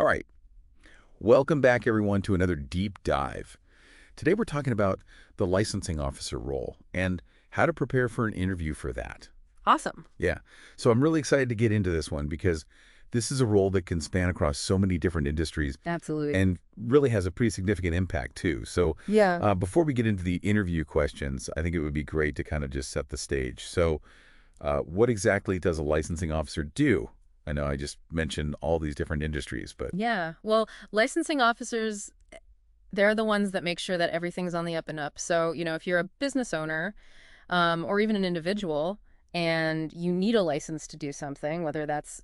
All right. Welcome back, everyone, to another deep dive. Today, we're talking about the licensing officer role and how to prepare for an interview for that. Awesome. Yeah. So I'm really excited to get into this one because this is a role that can span across so many different industries Absolutely. and really has a pretty significant impact, too. So Yeah. before we get into the interview questions, I think it would be great to kind of just set the stage. So what exactly does a licensing officer do? I know I just mentioned all these different industries, but Yeah. Well, licensing officers, they're the ones that make sure that everything's on the up and up. So, if you're a business owner, or even an individual, and you need a license to do something, whether that's,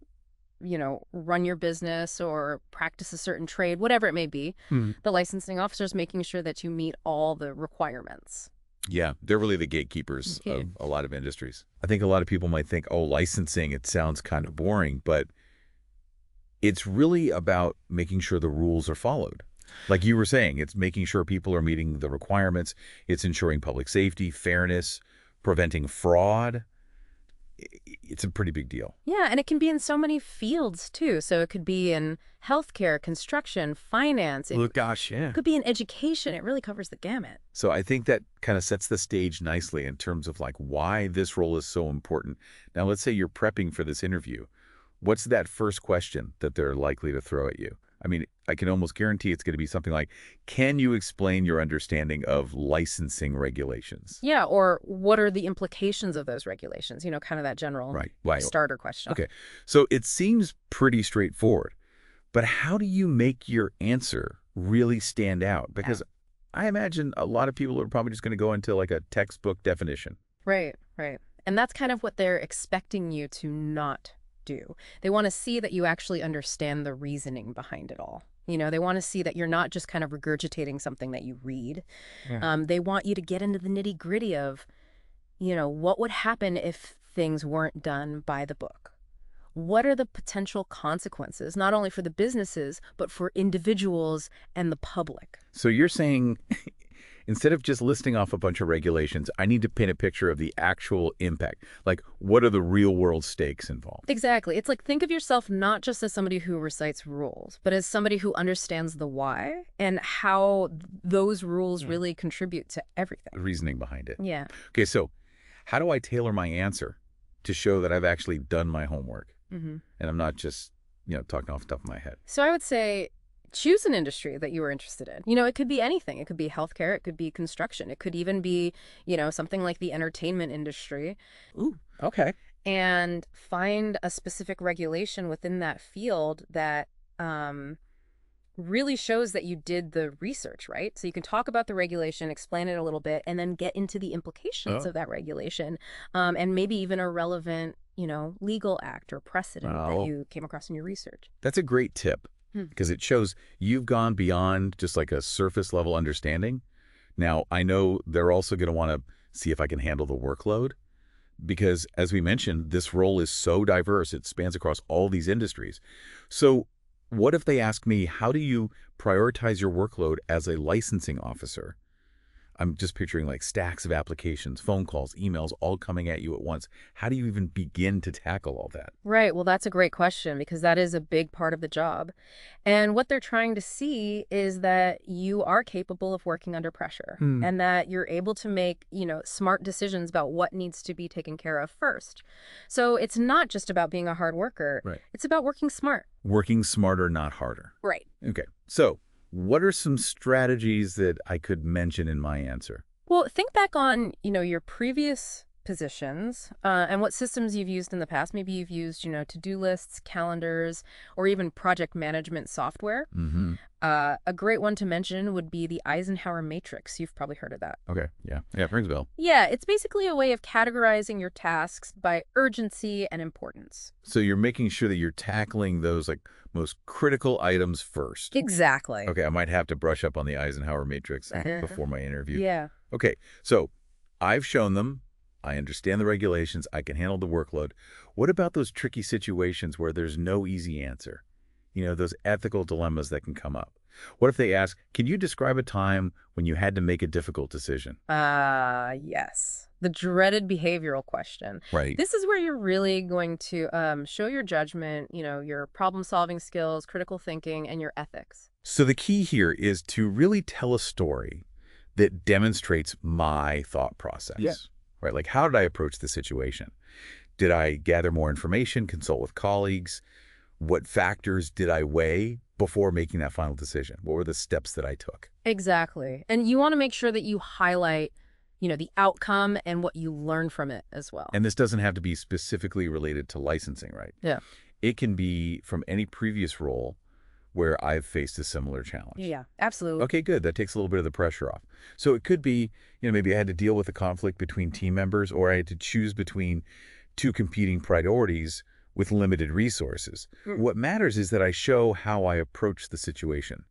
run your business or practice a certain trade, whatever it may be, the licensing officer is making sure that you meet all the requirements. yeah, they're really the gatekeepers Okay. of a lot of industries. I think a lot of people might think, oh, licensing, it sounds kind of boring, but it's really about making sure the rules are followed. Like you were saying, it's making sure people are meeting the requirements. It's ensuring public safety, fairness, preventing fraud. It's a pretty big deal. Yeah, and it can be in so many fields too. So it could be in healthcare, construction, finance. It Gosh, yeah. could be in education. It really covers the gamut. So I think that kind of sets the stage nicely in terms of like why this role is so important. Now, let's say you're prepping for this interview. What's that first question that they're likely to throw at you? I mean, I can almost guarantee it's going to be something like, can you explain your understanding of licensing regulations? Yeah, or what are the implications of those regulations? Kind of that general Right. Why? starter question. Okay. So it seems pretty straightforward, but how do you make your answer really stand out? Because I imagine a lot of people are probably just going to go into like a textbook definition. Right, right. And that's kind of what they're expecting you to not do. They want to see that you actually understand the reasoning behind it all. They want to see that you're not just kind of regurgitating something that you read. Yeah. They want you to get into the nitty-gritty of, what would happen if things weren't done by the book? What are the potential consequences, not only for the businesses, but for individuals and the public? So you're saying instead of just listing off a bunch of regulations, I need to paint a picture of the actual impact. Like, what are the real world stakes involved? Exactly. It's like, think of yourself not just as somebody who recites rules, but as somebody who understands the why and how those rules really contribute to everything. The reasoning behind it. Yeah. Okay, so how do I tailor my answer to show that I've actually done my homework and I'm not just, talking off the top of my head? So I would say choose an industry that you are interested in. It could be anything. It could be healthcare. It could be construction. It could even be, something like the entertainment industry. Ooh, okay. And find a specific regulation within that field that really shows that you did the research, right? So you can talk about the regulation, explain it a little bit, and then get into the implications of that regulation, and maybe even a relevant, legal act or precedent that you came across in your research. That's a great tip because it shows you've gone beyond just like a surface level understanding. Now, I know they're also going to want to see if I can handle the workload because, as we mentioned, this role is so diverse. It spans across all these industries. So what if they ask me, how do you prioritize your workload as a licensing officer? I'm just picturing like stacks of applications, phone calls, emails, all coming at you at once. How do you even begin to tackle all that? Right. Well, that's a great question because that is a big part of the job. And what they're trying to see is that you are capable of working under pressure and that you're able to make, smart decisions about what needs to be taken care of first. So it's not just about being a hard worker. Right. It's about working smart. Working smarter, not harder. Right. Okay. So what are some strategies that I could mention in my answer? Well, think back on, your previous positions and what systems you've used in the past. Maybe you've used, to-do lists, calendars, or even project management software. A great one to mention would be the Eisenhower matrix. You've probably heard of that. Okay. Yeah. Yeah. Rings a bell. Yeah, it's basically a way of categorizing your tasks by urgency and importance. So you're making sure that you're tackling those like most critical items first. Exactly. Okay. I might have to brush up on the Eisenhower matrix before my interview. Yeah. Okay. So I've shown them. I understand the regulations. I can handle the workload. What about those tricky situations where there's no easy answer? those ethical dilemmas that can come up. What if they ask, can you describe a time when you had to make a difficult decision? Yes. The dreaded behavioral question. Right. This is where you're really going to show your judgment, your problem-solving skills, critical thinking, and your ethics. So the key here is to really tell a story that demonstrates my thought process. Yeah. Right? Like, how did I approach the situation? Did I gather more information, consult with colleagues? What factors did I weigh before making that final decision? What were the steps that I took? Exactly. And you want to make sure that you highlight, the outcome and what you learn from it as well. And this doesn't have to be specifically related to licensing, right? Yeah. It can be from any previous role where I've faced a similar challenge. Yeah, absolutely. Okay, good. That takes a little bit of the pressure off. So it could be, maybe I had to deal with a conflict between team members, or I had to choose between two competing priorities with limited resources. What matters is that I show how I approach the situation,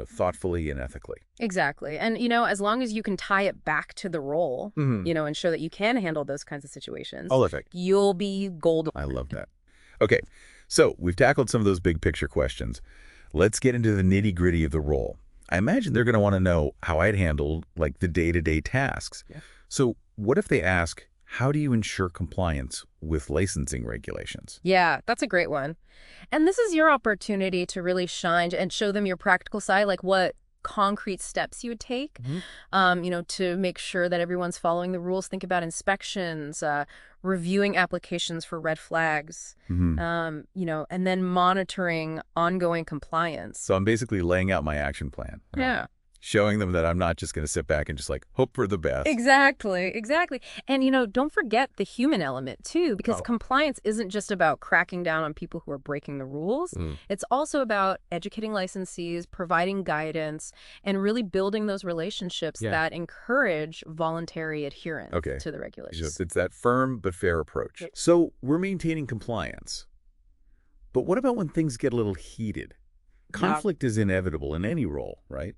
thoughtfully and ethically. Exactly. And, as long as you can tie it back to the role, and show that you can handle those kinds of situations, you'll be golden. I love that. Okay, so we've tackled some of those big picture questions. Let's get into the nitty-gritty of the role. I imagine they're going to want to know how I'd handle, like, the day-to-day tasks. Yeah. So what if they ask, how do you ensure compliance with licensing regulations? Yeah, that's a great one. And this is your opportunity to really shine and show them your practical side, like what concrete steps you would take, to make sure that everyone's following the rules. Think about inspections, reviewing applications for red flags, and then monitoring ongoing compliance. So I'm basically laying out my action plan. Yeah. Showing them that I'm not just going to sit back and just hope for the best. Exactly. And, don't forget the human element, too, because compliance isn't just about cracking down on people who are breaking the rules. It's also about educating licensees, providing guidance, and really building those relationships that encourage voluntary adherence to the regulations. It's that firm but fair approach. So we're maintaining compliance. But what about when things get a little heated? Conflict is inevitable in any role, right?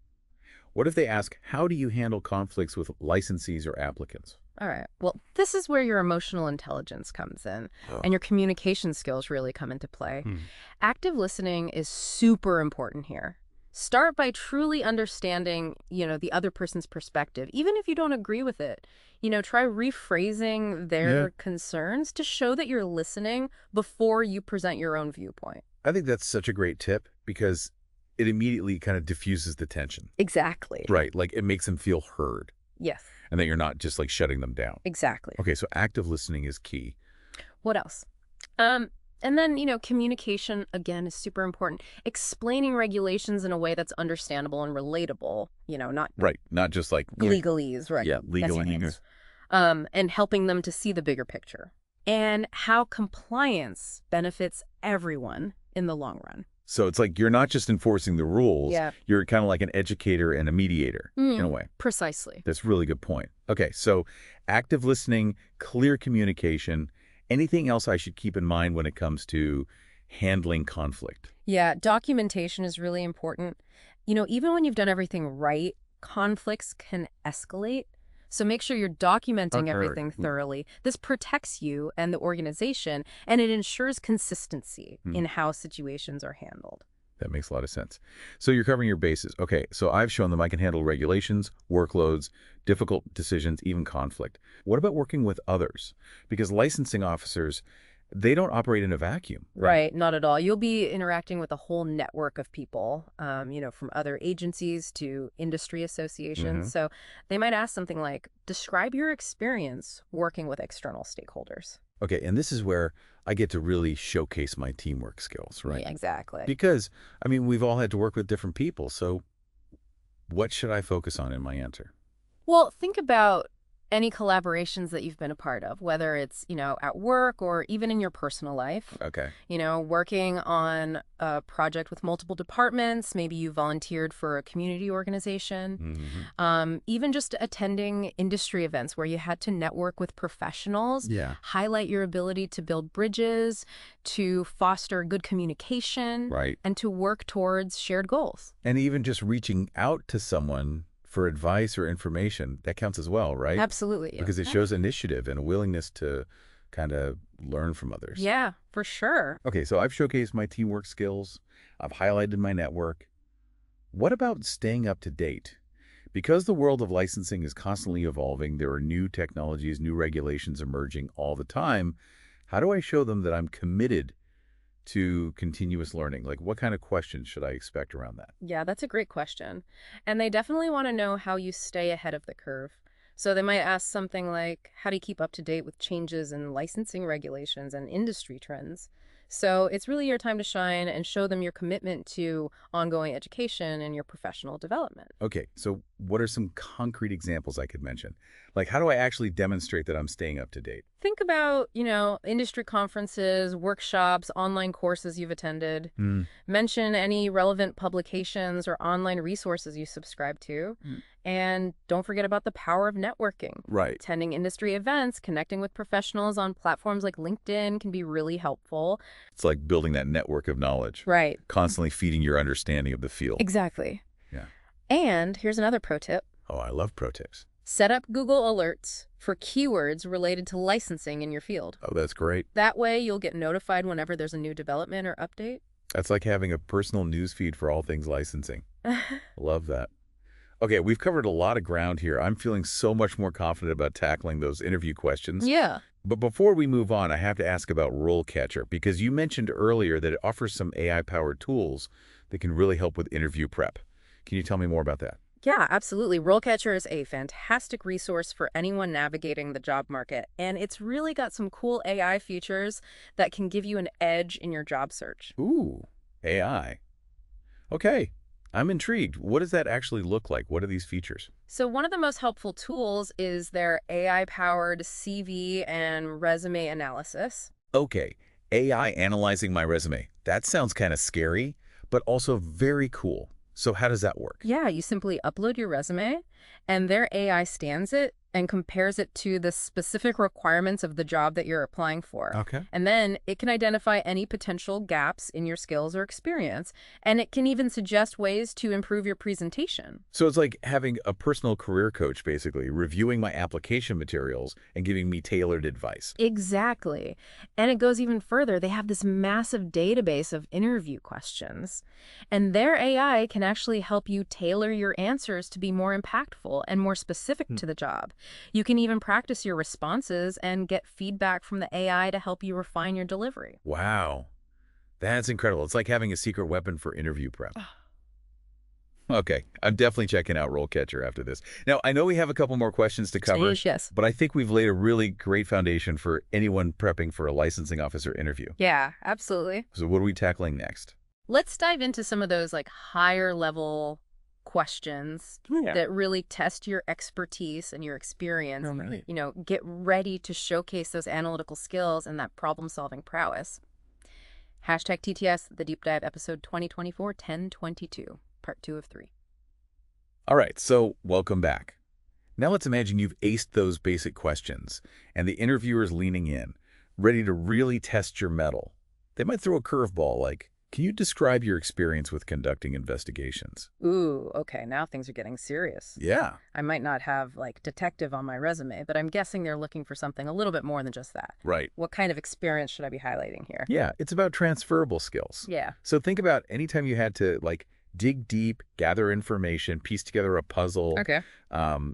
What if they ask, how do you handle conflicts with licensees or applicants? All right. Well, this is where your emotional intelligence comes in and your communication skills really come into play. Active listening is super important here. Start by truly understanding, the other person's perspective, even if you don't agree with it. Try rephrasing their concerns to show that you're listening before you present your own viewpoint. I think that's such a great tip because it immediately kind of diffuses the tension. Exactly. Right. Like it makes them feel heard. Yes. And that you're not just shutting them down. Exactly. Okay. So active listening is key. What else? And then, communication, again, is super important. Explaining regulations in a way that's understandable and relatable, not right. Not just legalese, right? Yeah, legal in English. And helping them to see the bigger picture and how compliance benefits everyone in the long run. So it's you're not just enforcing the rules. You're kind of like an educator and a mediator in a way. Precisely. That's a really good point. Okay, so active listening, clear communication. Anything else I should keep in mind when it comes to handling conflict? Yeah, documentation is really important. Even when you've done everything right, conflicts can escalate. So make sure you're documenting everything thoroughly. This protects you and the organization, and it ensures consistency in how situations are handled. That makes a lot of sense. So you're covering your bases. Okay, so I've shown them I can handle regulations, workloads, difficult decisions, even conflict. What about working with others? Because licensing officers, they don't operate in a vacuum. Right, not at all. You'll be interacting with a whole network of people, from other agencies to industry associations. So they might ask something like, describe your experience working with external stakeholders. Okay, and this is where I get to really showcase my teamwork skills, right? Yeah, exactly. Because, we've all had to work with different people, so what should I focus on in my answer? Well, think about any collaborations that you've been a part of, whether it's, at work or even in your personal life. Okay. Working on a project with multiple departments, maybe you volunteered for a community organization, even just attending industry events where you had to network with professionals, highlight your ability to build bridges, to foster good communication, and to work towards shared goals. And even just reaching out to someone for advice or information, that counts as well, right? Absolutely. Because it shows initiative and a willingness to kind of learn from others. Yeah, for sure. Okay, so I've showcased my teamwork skills. I've highlighted my network. What about staying up to date? Because the world of licensing is constantly evolving, there are new technologies, new regulations emerging all the time. How do I show them that I'm committed to continuous learning? Like, what kind of questions should I expect around that? Yeah, that's a great question. And they definitely want to know how you stay ahead of the curve. So they might ask something like, how do you keep up to date with changes in licensing regulations and industry trends? So it's really your time to shine and show them your commitment to ongoing education and your professional development. Okay, so what are some concrete examples I could mention? Like, how do I actually demonstrate that I'm staying up to date? Think about, industry conferences, workshops, online courses you've attended. Hmm. Mention any relevant publications or online resources you subscribe to. And don't forget about the power of networking. Right. Attending industry events, connecting with professionals on platforms like LinkedIn can be really helpful. It's like building that network of knowledge, Right. constantly feeding your understanding of the field. Exactly. Yeah. And here's another pro tip. Oh, I love pro tips. Set up Google Alerts for keywords related to licensing in your field. Oh, that's great. That way, you'll get notified whenever there's a new development or update. That's like having a personal news feed for all things licensing. Love that. Okay, we've covered a lot of ground here. I'm feeling so much more confident about tackling those interview questions. Yeah. But before we move on, I have to ask about RoleCatcher, because you mentioned earlier that it offers some AI-powered tools that can really help with interview prep. Can you tell me more about that? Yeah, absolutely. RoleCatcher is a fantastic resource for anyone navigating the job market, and it's really got some cool AI features that can give you an edge in your job search. Ooh, AI. Okay, I'm intrigued. What does that actually look like? What are these features? So one of the most helpful tools is their AI-powered CV and resume analysis. Okay, AI analyzing my resume. That sounds kind of scary, but also very cool. So how does that work? Yeah, you simply upload your resume, and their AI scans it and compares it to the specific requirements of the job that you're applying for. Okay. And then it can identify any potential gaps in your skills or experience, and it can even suggest ways to improve your presentation. So it's like having a personal career coach, basically, reviewing my application materials and giving me tailored advice. Exactly. And it goes even further. They have this massive database of interview questions, and their AI can actually help you tailor your answers to be more impactful and more specific to the job. You can even practice your responses and get feedback from the AI to help you refine your delivery. Wow, that's incredible. It's like having a secret weapon for interview prep. Okay, I'm definitely checking out RoleCatcher after this. Now, I know we have a couple more questions to cover, Yes. but I think we've laid a really great foundation for anyone prepping for a licensing officer interview. Yeah, absolutely. So what are we tackling next? Let's dive into some of those higher level questions that really test your expertise and your experience. Right. Get ready to showcase those analytical skills and that problem-solving prowess. Hashtag TTS, the Deep Dive episode 2024-1022, part 2 of 3. All right, so welcome back. Now let's imagine you've aced those basic questions, and the interviewer's leaning in, ready to really test your mettle. They might throw a curveball like, can you describe your experience with conducting investigations? Ooh, okay, now things are getting serious. Yeah. I might not have, detective on my resume, but I'm guessing they're looking for something a little bit more than just that. Right. What kind of experience should I be highlighting here? Yeah, it's about transferable skills. Yeah. So think about any time you had to, dig deep, gather information, piece together a puzzle. Okay.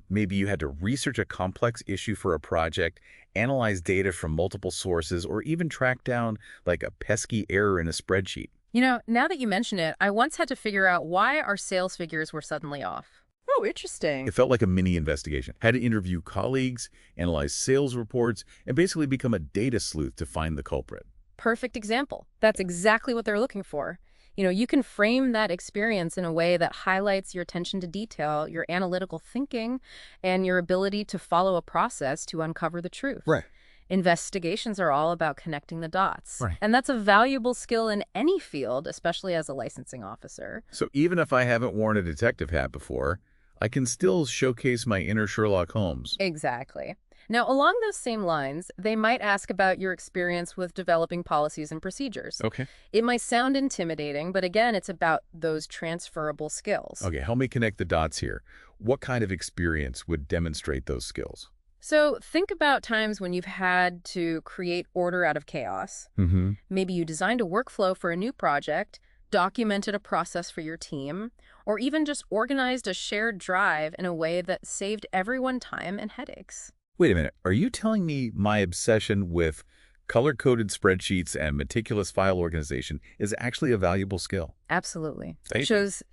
Maybe you had to research a complex issue for a project, analyze data from multiple sources, or even track down, a pesky error in a spreadsheet. Now that you mention it, I once had to figure out why our sales figures were suddenly off. Oh, interesting. It felt like a mini investigation. Had to interview colleagues, analyze sales reports, and basically become a data sleuth to find the culprit. Perfect example. That's exactly what they're looking for. You can frame that experience in a way that highlights your attention to detail, your analytical thinking, and your ability to follow a process to uncover the truth. Right. Investigations are all about connecting the dots. Right. And that's a valuable skill in any field, especially as a licensing officer. So even if I haven't worn a detective hat before, I can still showcase my inner Sherlock Holmes. Exactly. Now, along those same lines, they might ask about your experience with developing policies and procedures. Okay. It might sound intimidating, but again, it's about those transferable skills. Okay, help me connect the dots here. What kind of experience would demonstrate those skills? So think about times when you've had to create order out of chaos. Mm-hmm. Maybe you designed a workflow for a new project, documented a process for your team, or even just organized a shared drive in a way that saved everyone time and headaches. Wait a minute. Are you telling me my obsession with color-coded spreadsheets and meticulous file organization is actually a valuable skill? Absolutely. It Thank you. shows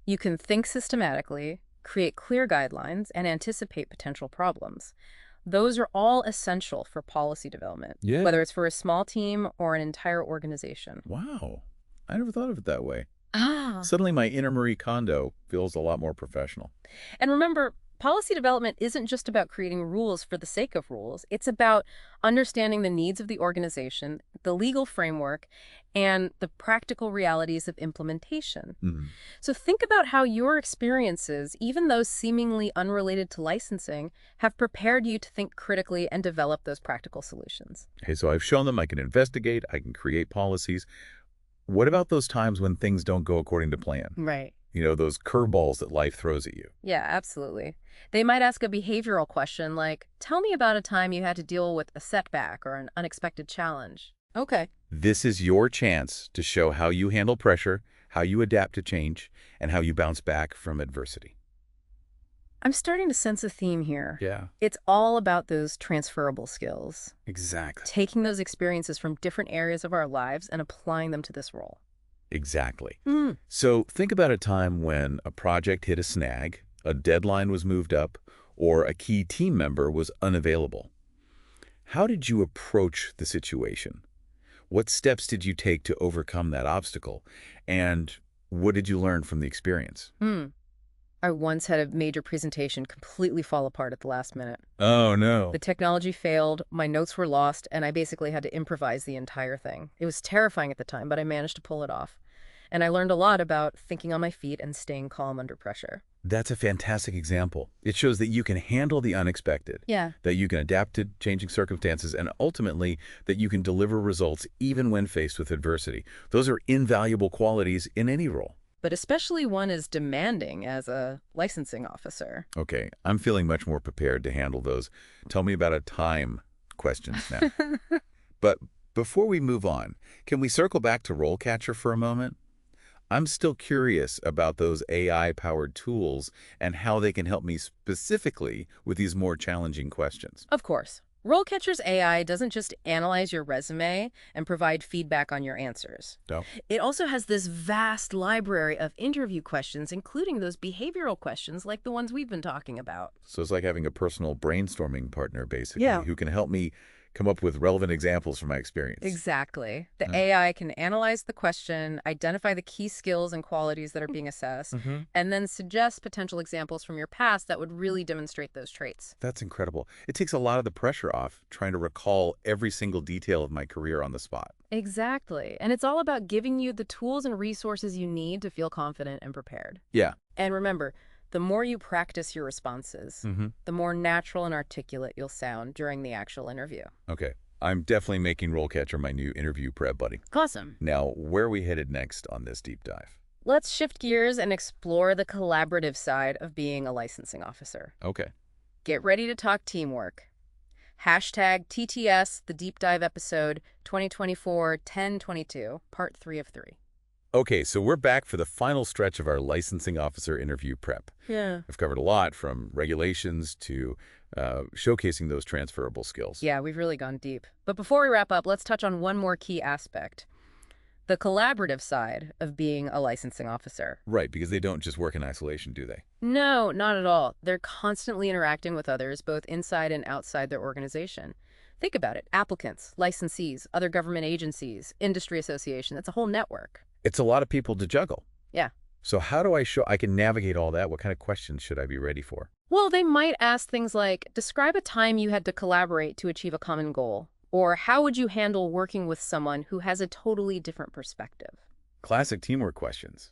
you can think systematically, create clear guidelines, and anticipate potential problems. Those are all essential for policy development, Yeah. whether it's for a small team or an entire organization. Wow. I never thought of it that way. Ah. Suddenly my inner Marie Kondo feels a lot more professional. And remember, policy development isn't just about creating rules for the sake of rules. It's about understanding the needs of the organization, the legal framework, and the practical realities of implementation. Mhm. So think about how your experiences, even those seemingly unrelated to licensing, have prepared you to think critically and develop those practical solutions. Okay, so I've shown them I can investigate, I can create policies. What about those times when things don't go according to plan? Right. You know, those curveballs that life throws at you. Yeah, absolutely. They might ask a behavioral question like, tell me about a time you had to deal with a setback or an unexpected challenge. Okay. This is your chance to show how you handle pressure, how you adapt to change, and how you bounce back from adversity. I'm starting to sense a theme here. Yeah, It's all about those transferable skills, exactly. taking those experiences from different areas of our lives and applying them to this role. Exactly. Mm. So think about a time when a project hit a snag, a deadline was moved up, or a key team member was unavailable. How did you approach the situation? What steps did you take to overcome that obstacle? And what did you learn from the experience? I once had a major presentation completely fall apart at the last minute. Oh, no. The technology failed, my notes were lost, and I basically had to improvise the entire thing. It was terrifying at the time, but I managed to pull it off. And I learned a lot about thinking on my feet and staying calm under pressure. That's a fantastic example. It shows that you can handle the unexpected, Yeah. that you can adapt to changing circumstances, and ultimately that you can deliver results even when faced with adversity. Those are invaluable qualities in any role. But especially one as demanding as a licensing officer. Okay, I'm feeling much more prepared to handle those "tell me about a time" questions now. But before we move on, can we circle back to RoleCatcher for a moment? I'm still curious about those AI-powered tools and how they can help me specifically with these more challenging questions. Of course. RoleCatcher's AI doesn't just analyze your resume and provide feedback on your answers. No? It also has this vast library of interview questions, including those behavioral questions like the ones we've been talking about. So it's like having a personal brainstorming partner, basically, Yeah. who can help me come up with relevant examples from my experience. Exactly. The Mm. AI can analyze the question, identify the key skills and qualities that are being assessed, and then suggest potential examples from your past that would really demonstrate those traits. That's incredible. It takes a lot of the pressure off trying to recall every single detail of my career on the spot. Exactly. And it's all about giving you the tools and resources you need to feel confident and prepared. Yeah. And remember, the more you practice your responses, the more natural and articulate you'll sound during the actual interview. Okay. I'm definitely making RoleCatcher my new interview prep buddy. Awesome. Now, where are we headed next on this deep dive? Let's shift gears and explore the collaborative side of being a licensing officer. Okay. Get ready to talk teamwork. Hashtag TTS, the deep dive episode 2024-10-22, part 3 of 3. Okay, so we're back for the final stretch of our licensing officer interview prep. Yeah. I've covered a lot, from regulations to showcasing those transferable skills. Yeah, we've really gone deep. But before we wrap up, let's touch on one more key aspect. The collaborative side of being a licensing officer. Right, because they don't just work in isolation, do they? No, not at all. They're constantly interacting with others, both inside and outside their organization. Think about it. Applicants, licensees, other government agencies, industry association. It's a whole network. It's a lot of people to juggle. Yeah. So how do I show I can navigate all that? What kind of questions should I be ready for? Well, they might ask things like, describe a time you had to collaborate to achieve a common goal. Or how would you handle working with someone who has a totally different perspective? Classic teamwork questions.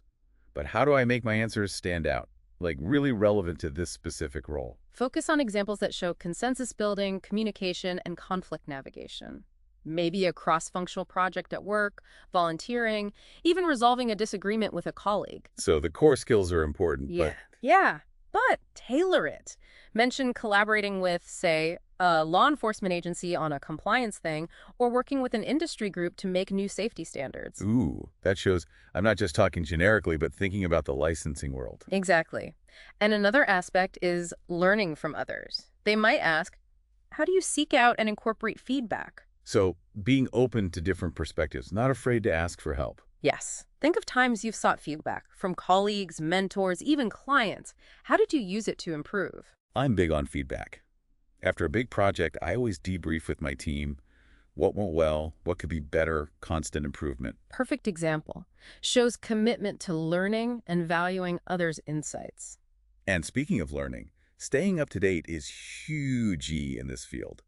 But how do I make my answers stand out? Like really relevant to this specific role? Focus on examples that show consensus building, communication, and conflict navigation. Maybe a cross-functional project at work, volunteering, even resolving a disagreement with a colleague. So the core skills are important, but Yeah, but tailor it. Mention collaborating with, say, a law enforcement agency on a compliance thing, or working with an industry group to make new safety standards. Ooh, that shows I'm not just talking generically, but thinking about the licensing world. Exactly. And another aspect is learning from others. They might ask, how do you seek out and incorporate feedback? So being open to different perspectives, not afraid to ask for help. Yes. Think of times you've sought feedback from colleagues, mentors, even clients. How did you use it to improve? I'm big on feedback. After a big project, I always debrief with my team. What went well? What could be better? Constant improvement. Perfect example. Shows commitment to learning and valuing others' insights. And speaking of learning, staying up to date is huge in this field.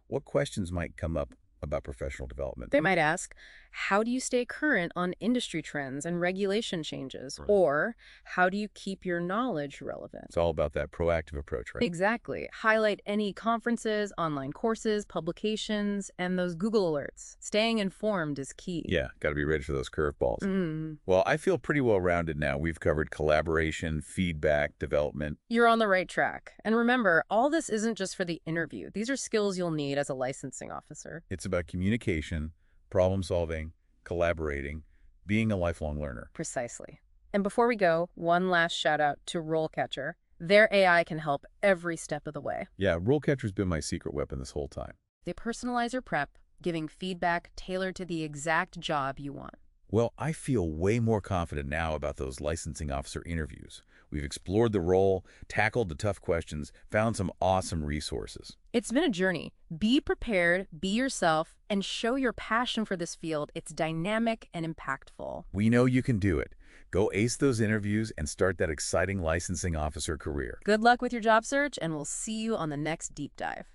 What questions might come up about professional development? They might ask, how do you stay current on industry trends and regulation changes? Right. Or how do you keep your knowledge relevant? It's all about that proactive approach, right? Exactly. Highlight any conferences, online courses, publications, and those Google alerts. Staying informed is key. Yeah, got to be ready for those curveballs. Mm. Well, I feel pretty well-rounded now. We've covered collaboration, feedback, development. You're on the right track. And remember, all this isn't just for the interview. These are skills you'll need as a licensing officer. It's about communication, problem solving, collaborating, being a lifelong learner. Precisely. And before we go, one last shout out to RoleCatcher. Their AI can help every step of the way. Yeah, RoleCatcher's been my secret weapon this whole time. They personalize your prep, giving feedback tailored to the exact job you want. Well, I feel way more confident now about those licensing officer interviews. We've explored the role, tackled the tough questions, found some awesome resources. It's been a journey. Be prepared, be yourself, and show your passion for this field. It's dynamic and impactful. We know you can do it. Go ace those interviews and start that exciting licensing officer career. Good luck with your job search, and we'll see you on the next deep dive.